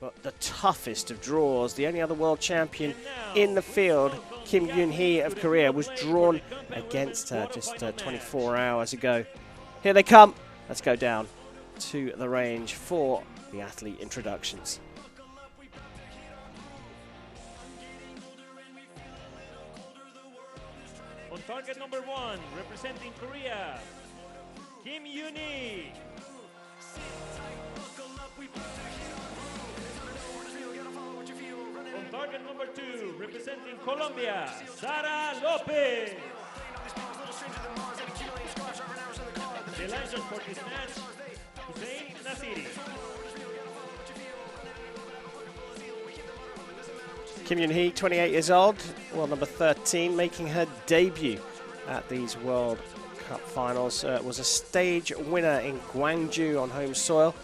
But the toughest of draws, the only other world champion in the field, Kim Yunhee of Korea, was drawn against her just 24 hours ago. Here they come. Let's go down to the range for the athlete introductions. On target number 1, representing Korea, Kim Yunhee. On target number 2, representing Colombia, Sara Lopez. The linesman for this match, Hussein Nasiri. Kim Yunhee, 28 years old, world number 13, making her debut at these World Cup finals. Was a stage winner in Gwangju on home soil.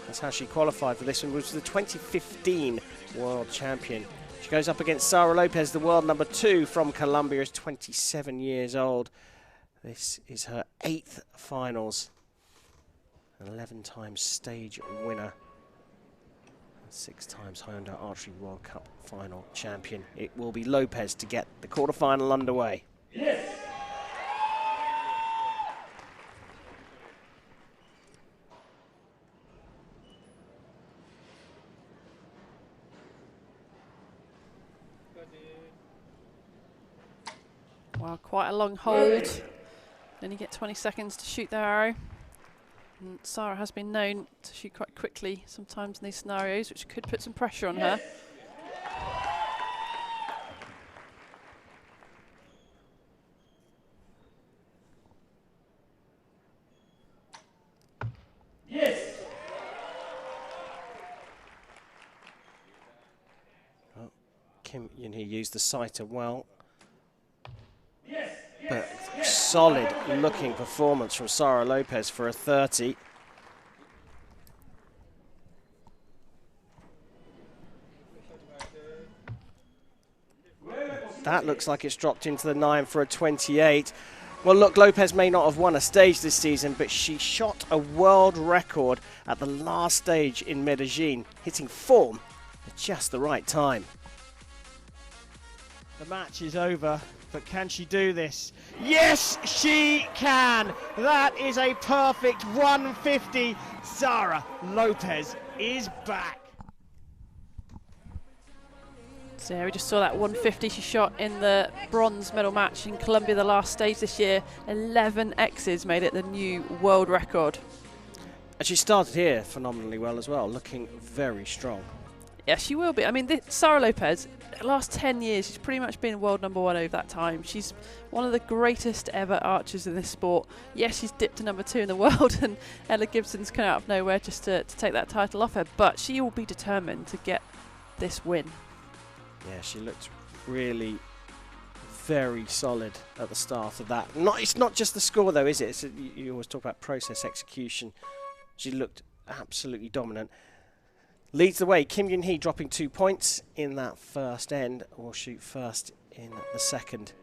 That's how she qualified for this one. Was the 2015 world champion. She goes up against Sara Lopez, the world number 2 from Colombia, is 27 years old. This is her 8th finals. An 11 times stage winner. 6 times Hyundai Archery World Cup final champion. It will be Lopez to get the quarterfinal underway. Yes. Well, quite a long hold. Then you get 20 seconds to shoot their arrow. And Sara has been known to shoot quite quickly sometimes in these scenarios, which could put some pressure on her. Yes. Oh, Kim Yunhee used the sighter well. But solid looking performance from Sara Lopez for a 30. That looks like it's dropped into the 9 for a 28. Well, look, Lopez may not have won a stage this season, but she shot a world record at the last stage in Medellin, hitting form at just the right time. The match is over. But can she do this? Yes, she can. That is a perfect 150. Sara Lopez is back. So yeah, we just saw that 150 she shot in the bronze medal match in Colombia, the last stage this year. 11 X's made it the new world record. And she started here phenomenally well as well, looking very strong. Yeah, she will be. I mean, Sara Lopez, the last 10 years, she's pretty much been world number 1 over that time. She's one of the greatest ever archers in this sport. Yes, she's dipped to number 2 in the world, and Ella Gibson's come out of nowhere just to take that title off her. But she will be determined to get this win. Yeah, she looked really very solid at the start of that. It's not just the score, though, is it? You always talk about process execution. She looked absolutely dominant. Leads the way, Kim Yunhee dropping 2 points in that first end. Will shoot first in the second.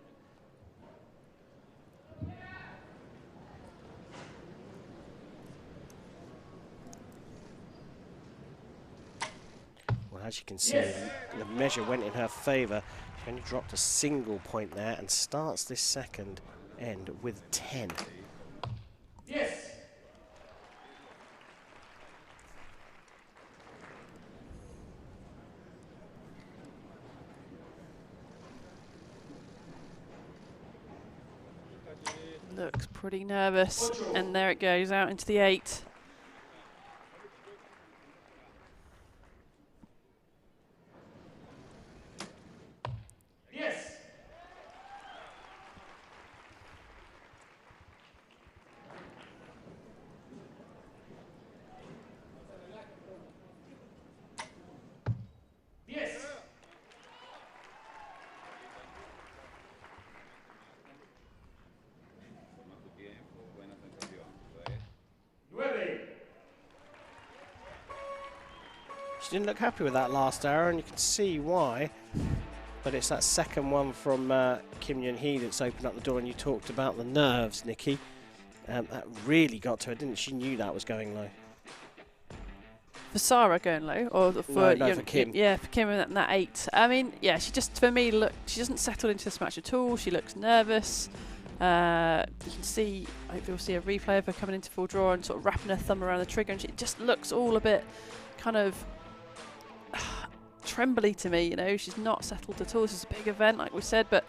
Well, as you can see, the measure went in her favour. She only dropped a single point there and starts this second end with 10. Yes. Looks pretty nervous, and there it goes out into the 8. Yes. Yes. She didn't look happy with that last arrow, and you can see why. But it's that second one from Kim Yunhee that's opened up the door, and you talked about the nerves, Nikki. That really got to her, didn't she? She knew that was going low. For Sara going low, or for No, for Kim. Yeah, for Kim in that 8. I mean, yeah, she just, for me, she doesn't settle into this match at all. She looks nervous. You can see, hopefully we'll see a replay of her coming into full draw and sort of wrapping her thumb around the trigger, and she just looks all a bit kind of trembly to me. You know, she's not settled at all. This is a big event, like we said, but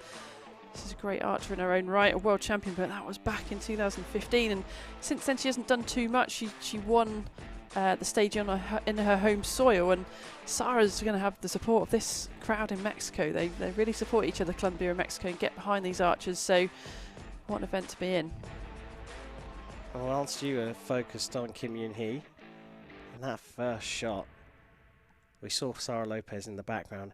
this is a great archer in her own right, a world champion, but that was back in 2015, and since then she hasn't done too much. She won the stage in her home soil, and Sara's going to have the support of this crowd in Mexico. They really support each other, Colombia and Mexico, and get behind these archers, so what an event to be in. Well, whilst you were focused on Kim Yunhee, and that first shot, we saw Sara Lopez in the background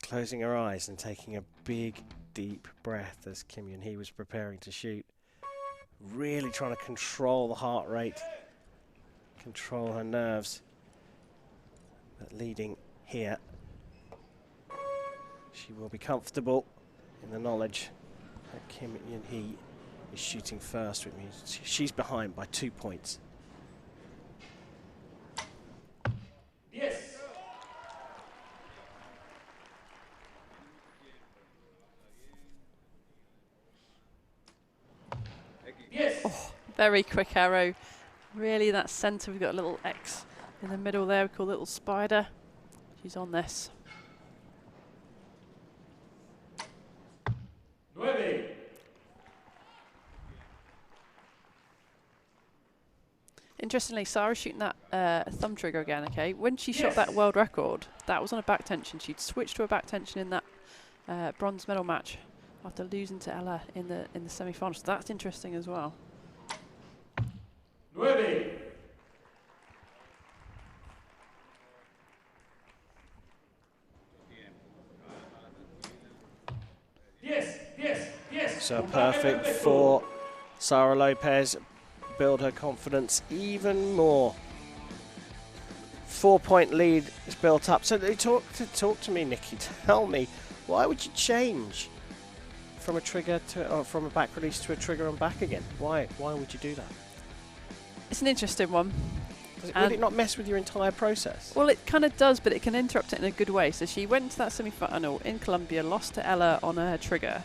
closing her eyes and taking a big, deep breath as Kim Yunhee was preparing to shoot. Really trying to control the heart rate, control her nerves. But leading here, she will be comfortable in the knowledge that Kim Yunhee is shooting first, which means she's behind by 2 points. Yes. Yes. Oh, very quick arrow. Really, that centre, we've got a little X in the middle there, we call a little spider. She's on this. 9. Interestingly, Sara's shooting that thumb trigger again, okay? When she shot that world record, that was on a back tension. She'd switched to a back tension in that bronze medal match after losing to Ella in the semi-finals. So that's interesting as well. 9. Yes, yes, yes. So perfect for Sara Lopez. Build her confidence even more. 4-point lead is built up. So talk to me, Nikki. Tell me, why would you change from a trigger to, or from a back release to a trigger and back again? Why would you do that? It's an interesting one. Would it not mess with your entire process? Well, it kind of does, but it can interrupt it in a good way. So she went to that semi-final in Colombia, lost to Ella on her trigger,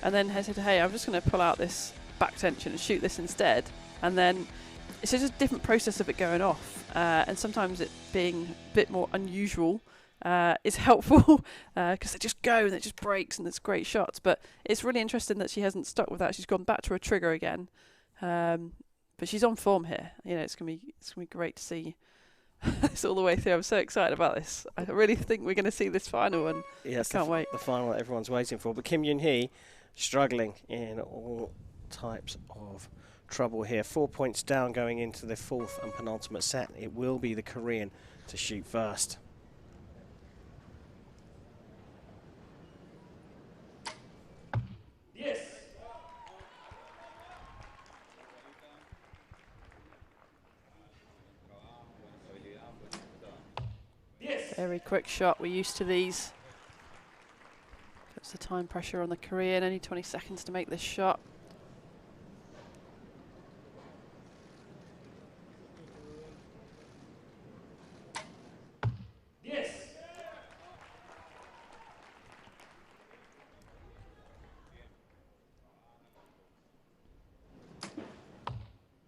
and then said, hey, I'm just going to pull out this back tension and shoot this instead. And then it's just a different process of it going off. And sometimes it being a bit more unusual is helpful because they just go and it just breaks and it's great shots. But it's really interesting that she hasn't stuck with that. She's gone back to her trigger again. But she's on form here. You know, it's gonna be great to see this all the way through. I'm so excited about this. I really think we're going to see this final, and I can't wait. The final that everyone's waiting for. But Kim Yunhee struggling in all types of trouble here. 4 points down going into the fourth and penultimate set. It will be the Korean to shoot first. Yes. Yes. Very quick shot. We're used to these. Puts the time pressure on the Korean. Only 20 seconds to make this shot. Yes.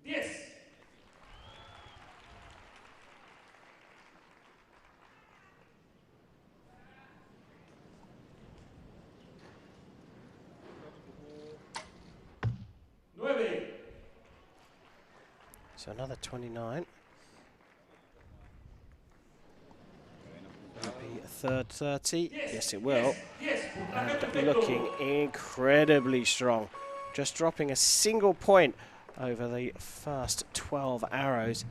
Yes. So another 29. Will be a third 30. Yes, it will. Yes. And looking incredibly strong. Just dropping a single point over the first 12 arrows.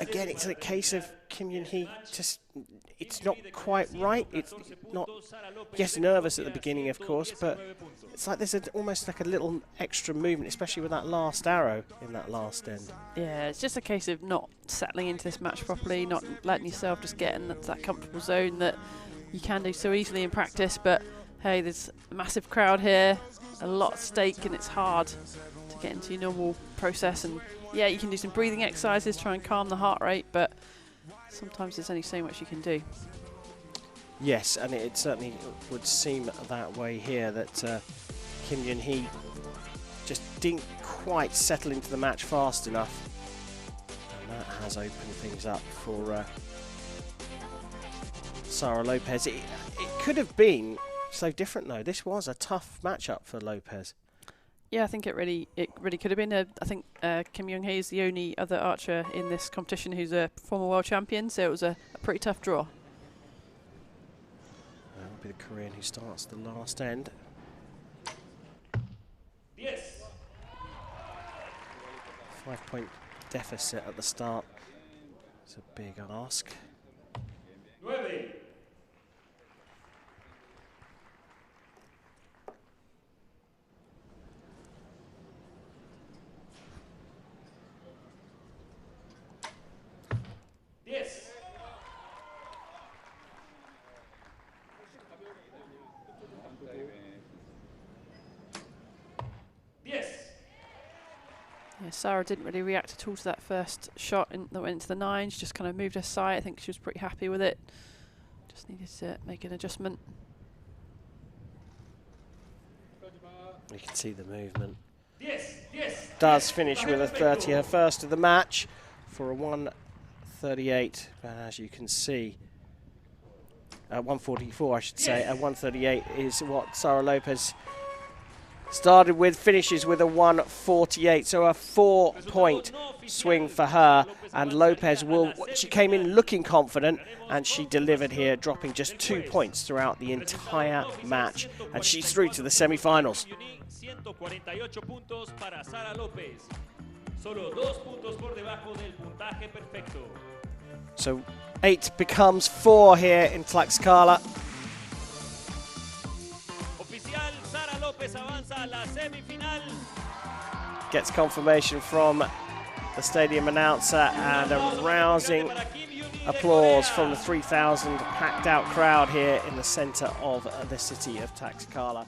Again, it's a case of Kim Yunhee just, it's not quite right. It's not, yes, nervous at the beginning, of course, but it's like there's almost like a little extra movement, especially with that last arrow in that last end. Yeah, it's just a case of not settling into this match properly, not letting yourself just get in that comfortable zone that you can do so easily in practice. But hey, there's a massive crowd here, a lot at stake, and it's hard to get into your normal process and Yeah, you can do some breathing exercises, try and calm the heart rate, but sometimes there's only so much you can do. Yes, and it certainly would seem that way here, that Kim Yunhee just didn't quite settle into the match fast enough. And that has opened things up for Sara Lopez. It could have been so different though. This was a tough matchup for Lopez. Yeah, I think it really could have been. I think Kim Yunhee is the only other archer in this competition who's a former world champion, so it was a pretty tough draw. That'll be the Korean who starts the last end. Yes. 5-point deficit at the start. It's a big ask. 9. Yes. Yes. Yeah, Sara didn't really react at all to that first shot that went into the 9. She just kind of moved her sight. I think she was pretty happy with it. Just needed to make an adjustment. You can see the movement. Yes. Yes. Does finish with a 30, her first of the match, for a 138. But as you can see, 144, I should say. And 138 is what Sara Lopez started with, finishes with a 148. So a 4-point swing for her. And Lopez she came in looking confident, and she delivered here, dropping just 2 points throughout the entire match. And she's through to the semi-finals. 148 puntos para Sara Lopez. Solo 2 puntos por debajo del puntaje perfecto. So 8 becomes 4 here in Tlaxcala. Oficial, Sara Lopez avanza a la semifinal. Gets confirmation from the stadium announcer and a rousing applause from the 3,000 packed out crowd here in the centre of the city of Tlaxcala.